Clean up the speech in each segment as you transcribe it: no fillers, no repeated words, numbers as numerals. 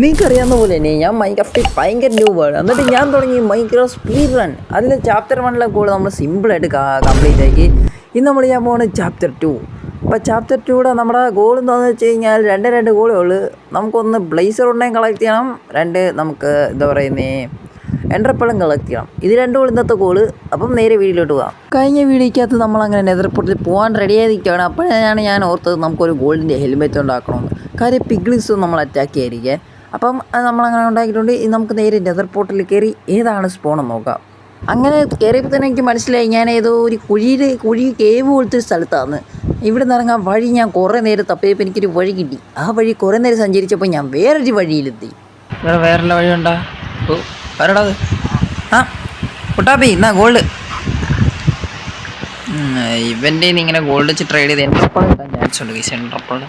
നിങ്ങൾക്കറിയാവുന്ന പോലെ തന്നെ ഞാൻ മൈൻക്രാഫ്റ്റിൽ ഭയങ്കര ന്യൂബാണ്. എന്നിട്ട് ഞാൻ തുടങ്ങി മൈൻക്രാഫ്റ്റ് സ്പീഡ് റൺ. അതിൽ ചാപ്റ്റർ 1 കൂടെ നമ്മൾ സിമ്പിളായിട്ട് കംപ്ലീറ്റ് ആക്കി. ഇന്ന് നമ്മൾ ചെയ്യാൻ പോകുന്നത് ചാപ്റ്റർ 2. അപ്പോൾ ചാപ്റ്റർ 2യുടെ നമ്മുടെ ഗോൾ എന്താണെന്ന് വെച്ച് കഴിഞ്ഞാൽ രണ്ട് ഗോളേ ഉള്ളൂ. നമുക്കൊന്ന് ബ്ലേസർ ഉണ്ടെങ്കിൽ കളക്ട് ചെയ്യണം, നമുക്ക് എന്താ പറയുന്നത് എൻഡർപ്പളും കളക്ട് ചെയ്യണം. ഇത് രണ്ടും ഇന്നത്തെ ഗോള്. അപ്പം നേരെ വീഡിയോയിലോട്ട് പോകാം. കഴിഞ്ഞ വീഡിയോയ്ക്കകത്ത് നമ്മളങ്ങനെ നെതർപോർട്ടിൽ പോകാൻ റെഡിയായി നിൽക്കുകയാണ്. അപ്പോഴാണ് ഞാൻ ഓർത്തത് നമുക്കൊരു ഗോൾഡിൻ്റെ ഹെൽമെറ്റ് ഉണ്ടാക്കണമെന്ന്. കാര്യം പിഗ്ലിസും നമ്മൾ അറ്റാക്ക് ചെയ്യാതിരിക്കുക. അപ്പം അത് നമ്മളങ്ങനെ ഉണ്ടാക്കിയിട്ടുണ്ട്. നമുക്ക് നേരെ നെതർ പോർട്ടലിൽ കയറി ഏതാണ് സ്പോണെന്ന് നോക്കാം. അങ്ങനെ കയറിയപ്പോൾ തന്നെ എനിക്ക് മനസ്സിലായി ഞാൻ ഏതോ ഒരു കുഴി കേവ് പോലത്തെ ഒരു സ്ഥലത്താണ്. ഇവിടെ നിന്ന് ഇറങ്ങാൻ വഴി ഞാൻ കുറേ നേരം തപ്പിയപ്പോൾ എനിക്കൊരു വഴി കിട്ടി. ആ വഴി കുറേ നേരം സഞ്ചരിച്ചപ്പോൾ ഞാൻ വേറൊരു വഴിയിലെത്തി. വേറെ വഴിയുണ്ടോ? ഓ വരടാ. ആ കുട്ടാപ്പി എന്നാ ഗോൾഡ്. ഇവൻ്റെ ഇങ്ങനെ ഗോൾഡ് വെച്ച് ട്രേഡ് ചെയ്ത് എൻട്രപ്പോൾ കിട്ടാൻ ചാൻസ് ഉണ്ട്. കേസ് എൻട്രപ്പോൾ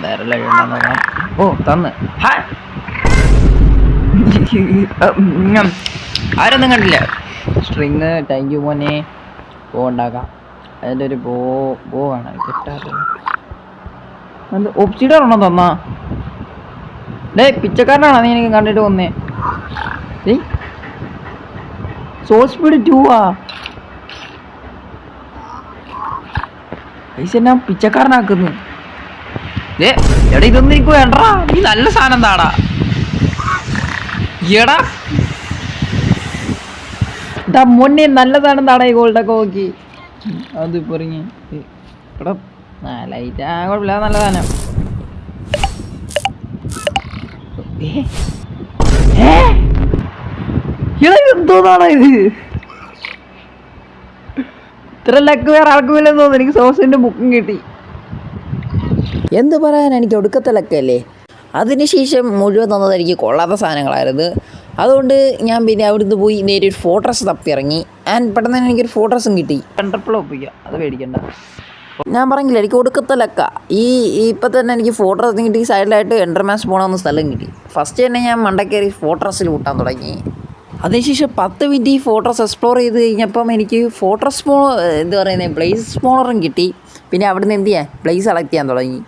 വേറെ വഴിയുണ്ടെന്ന് നോക്കാം. ഓ തന്ന് ആരൊന്നും കണ്ടില്ല. സ്ട്രിങ് താങ്ക് യു മോനെ. ബോ ഉണ്ടാക്കാം. അതിൻ്റെ ഒരു ബോ ആണ് കിട്ടാറ്. ഒപ്സിഡർ തന്നാ ഡേ പിച്ചക്കാരനാണോ നീ എനിക്ക് കണ്ടിട്ട് വന്നേ? സോൾ സ്പീഡ് 2 പൈസ എന്നാ പിച്ചക്കാരനാക്കുന്നു. എടാ ഇതൊന്നും എനിക്ക് വേണ്ടാ. നീ നല്ല സാധനം താടാ. എടാ മൊന്നെ നല്ല സാധനം താടാ. ഈ ഗോൾഡൊക്കെ നോക്കി അത് പറഞ്ഞ് എടാ ലൈറ്റ് കുഴപ്പമില്ല, നല്ല സാധനം. എന്തോന്നാണ് ഇത്? ഇത്ര ലക്ക് വേറെ ആർക്കുമില്ലെന്ന് തോന്നുന്നു. എനിക്ക് സോസിന്റെ ബുക്കും കിട്ടി. എന്ത് പറയാൻ, എനിക്ക് ഒടുക്കത്തെ ലക്കല്ലേ. അതിനുശേഷം മുഴുവൻ തന്നത് എനിക്ക് കൊള്ളാത്ത സാധനങ്ങളായിരുന്നു. അതുകൊണ്ട് ഞാൻ പിന്നെ അവിടുന്ന് പോയി നേരെ ഒരു ഫോട്ടോസ് തപ്പിയിറങ്ങി. ആൻഡ് പെട്ടെന്ന് തന്നെ എനിക്കൊരു ഫോട്ടോസും കിട്ടി. എൻട്രപ്പിൾ ഒപ്പിക്കുക, അത് മേടിക്കണ്ട. ഞാൻ പറഞ്ഞില്ല എനിക്ക് ഒടുക്കത്തെ ലക്ക. ഇപ്പം തന്നെ എനിക്ക് ഫോട്ടോസ് കിട്ടി. സൈഡിലായിട്ട് എൻഡർമാൻസ് പോകണമെന്ന് സ്ഥലം കിട്ടി. ഫസ്റ്റ് തന്നെ ഞാൻ മണ്ടക്കേറി ഫോട്ടോസിൽ കൂട്ടാൻ തുടങ്ങി. അതിനുശേഷം 10 മിനിറ്റ് ഈ ഫോട്ടോസ് എക്സ്പ്ലോർ ചെയ്ത് കഴിഞ്ഞപ്പം എനിക്ക് ഫോട്ടോസ് എന്താ പറയുന്നത് ബ്ലേസ് സ്പോണറും കിട്ടി. പിന്നെ അവിടുന്ന് എന്ത് ചെയ്യാൻ ബ്ലേസ് കളക്ട് ചെയ്യാൻ തുടങ്ങി.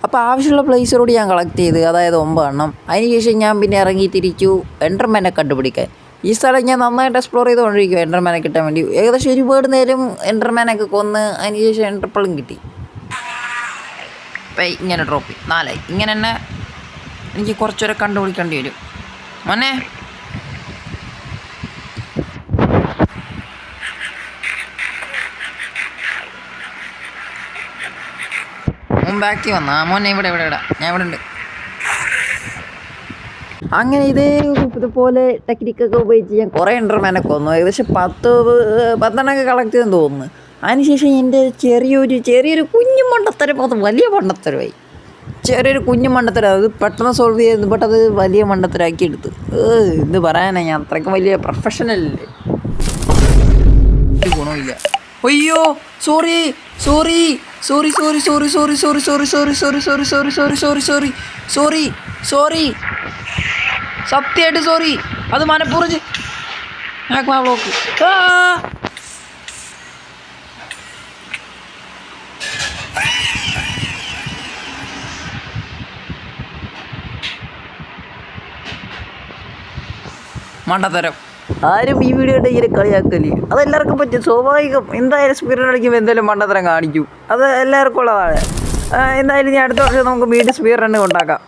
അപ്പോൾ ആവശ്യമുള്ള പ്ലേസറോട് ഞാൻ കളക്ട് ചെയ്ത്, അതായത് 9 എണ്ണം. അതിനുശേഷം ഞാൻ പിന്നെ ഇറങ്ങി തിരിച്ചു എൻഡർമാനെ കണ്ടുപിടിക്കാൻ. ഈ സ്ഥലം ഞാൻ നന്നായിട്ട് എക്സ്പ്ലോർ ചെയ്തുകൊണ്ടിരിക്കും എൻഡർമാനെ കിട്ടാൻ വേണ്ടി. ഏകദേശം ഒരുപാട് നേരം എൻഡർമാനൊക്കെ കൊന്ന് അതിനുശേഷം എൻഡർപ്പളും കിട്ടി. അപ്പം ഇങ്ങനെ ഡ്രോപ്പ് 4 ഇങ്ങനെ തന്നെ എനിക്ക് കുറച്ചുവരെ കണ്ടുപിടിക്കേണ്ടി വരും. മോനെ ബാക്കി വന്നാ മോനെ ഇവിടെ ഞാൻ ഇവിടെ ഉണ്ട്. അങ്ങനെ ഇതുപോലെ ടെക്നിക്കൊക്കെ ഉപയോഗിച്ച് ഞാൻ കുറേ എൻഡർമാനൊക്കെ വന്നു. ഏകദേശം 10 കളക്ട് ചെയ്തെന്ന് തോന്നുന്നു. അതിനുശേഷം എൻ്റെ ചെറിയൊരു കുഞ്ഞു മണ്ടത്തരം, അത് വലിയ മണ്ടത്തരമായി. ചെറിയൊരു കുഞ്ഞു മണ്ടത്തരം, അത് പെട്ടെന്ന് സോൾവ് ചെയ്യുന്നു. ബട്ട് അത് വലിയ മണ്ടത്തരാക്കി എടുത്ത്. എന്ത് പറയാനാ, ഞാൻ അത്രയ്ക്ക് വലിയ പ്രൊഫഷണലല്ലേ. ഒരു ഗുണമില്ല. അയ്യോ സോറി സത്യമായിട്ട് സോറി. അത് മനപ്പൂർവ്വം ബ്ലോക്ക്. മണ്ടത്തരം. ആരും ഈ വീഡിയോ ഇങ്ങനെ കളിയാക്കല്. അതെല്ലാവർക്കും പറ്റും, സ്വാഭാവികം. എന്തായാലും സ്പീഡ് അടിക്കുമ്പോൾ എന്തായാലും മണ്ടത്തരം കാണിക്കും. അത് എല്ലാവർക്കും ഉള്ളതാണ്. എന്തായാലും ഇനി അടുത്ത വർഷം നമുക്ക് വീണ്ടും സ്പീഡ് റണ്ണ് ഉണ്ടാക്കാം.